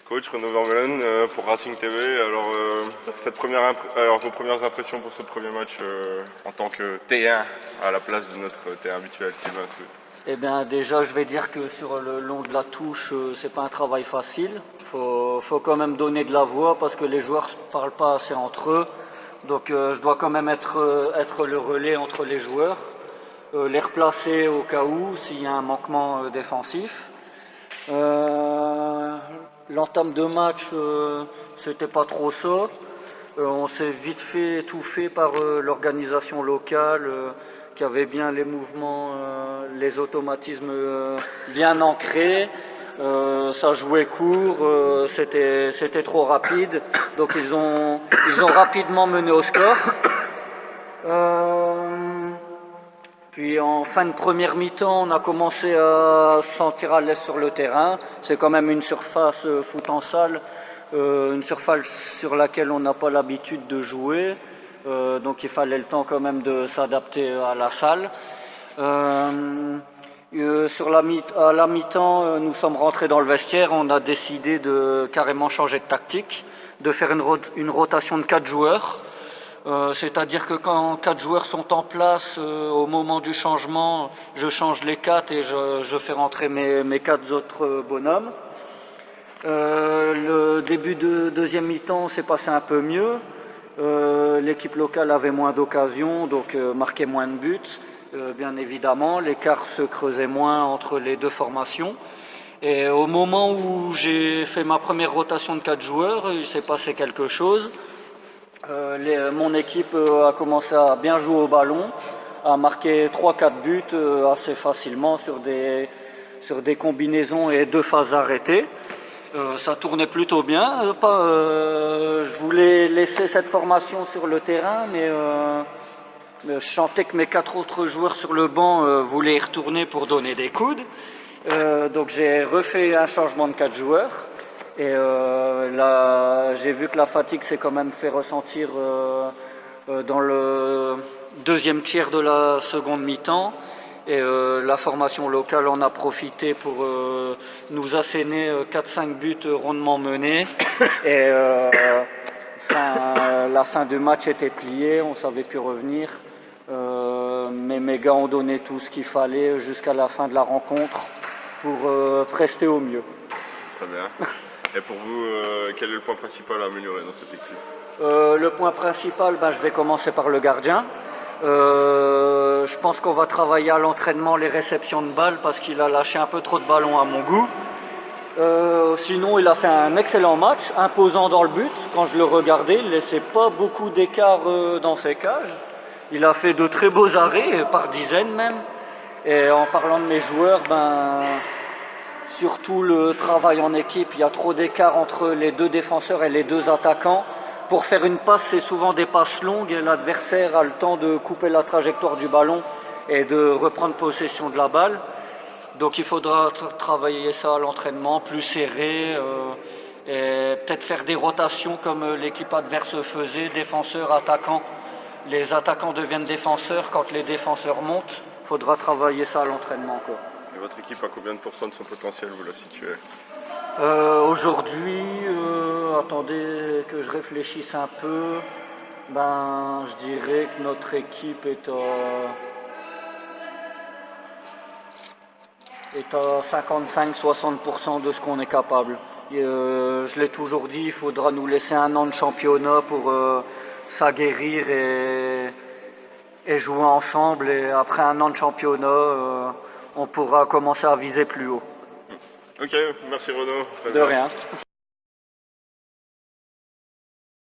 Coach Renaud Vermeulen pour Racing TV. Alors, vos premières impressions pour ce premier match en tant que T1 à la place de notre T1 habituel, Sylvain Soud. Eh bien, déjà, je vais dire que sur le long de la touche, c'est pas un travail facile. Faut quand même donner de la voix parce que les joueurs ne parlent pas assez entre eux. Donc, je dois quand même être le relais entre les joueurs, les replacer au cas où s'il y a un manquement défensif. L'entame de match, c'était pas trop ça. On s'est vite fait étouffer par l'organisation locale qui avait bien les mouvements, les automatismes bien ancrés. Ça jouait court, c'était trop rapide. Donc ils ont rapidement mené au score. Puis en fin de première mi-temps, on a commencé à se sentir à l'aise sur le terrain. C'est quand même une surface foot en salle, une surface sur laquelle on n'a pas l'habitude de jouer. Donc il fallait le temps quand même de s'adapter à la salle. À la mi-temps, nous sommes rentrés dans le vestiaire. On a décidé de carrément changer de tactique, de faire une rotation de 4 joueurs. C'est-à-dire que quand 4 joueurs sont en place, au moment du changement, je change les 4 et je fais rentrer mes 4 autres bonhommes. Le début de deuxième mi-temps s'est passé un peu mieux. L'équipe locale avait moins d'occasions, donc marquait moins de buts. Bien évidemment, l'écart se creusait moins entre les deux formations. Et au moment où j'ai fait ma première rotation de 4 joueurs, il s'est passé quelque chose. Mon équipe a commencé à bien jouer au ballon, a marqué 3-4 buts assez facilement sur des combinaisons et 2 phases arrêtées. Ça tournait plutôt bien. Je voulais laisser cette formation sur le terrain, mais je sentais que mes 4 autres joueurs sur le banc voulaient y retourner pour donner des coudes. Donc j'ai refait un changement de 4 joueurs. Et là, j'ai vu que la fatigue s'est quand même fait ressentir dans le deuxième tiers de la seconde mi-temps. Et la formation locale en a profité pour nous asséner 4-5 buts rondement menés. Et la fin du match était pliée, on ne savait plus revenir. Mais mes gars ont donné tout ce qu'il fallait jusqu'à la fin de la rencontre pour prester au mieux. Très bien. Et pour vous, quel est le point principal à améliorer dans cette équipe? Le point principal, je vais commencer par le gardien. Je pense qu'on va travailler à l'entraînement les réceptions de balles parce qu'il a lâché un peu trop de ballons à mon goût. Sinon, il a fait un excellent match, imposant dans le but. Quand je le regardais, il ne laissait pas beaucoup d'écart dans ses cages. Il a fait de très beaux arrêts, par dizaines même. Et en parlant de mes joueurs, surtout le travail en équipe, il y a trop d'écart entre les 2 défenseurs et les 2 attaquants. Pour faire une passe, c'est souvent des passes longues et l'adversaire a le temps de couper la trajectoire du ballon et de reprendre possession de la balle. Donc il faudra travailler ça à l'entraînement, plus serré et peut-être faire des rotations comme l'équipe adverse faisait, défenseurs, attaquants. Les attaquants deviennent défenseurs quand les défenseurs montent. Il faudra travailler ça à l'entraînement encore. Et votre équipe, à combien de pourcents de son potentiel vous la situez? Aujourd'hui, attendez que je réfléchisse un peu. Je dirais que notre équipe est à 55-60% de ce qu'on est capable. Je l'ai toujours dit, il faudra nous laisser un an de championnat pour s'aguerrir et jouer ensemble. Et après un an de championnat, on pourra commencer à viser plus haut. Ok, merci Renaud. De rien.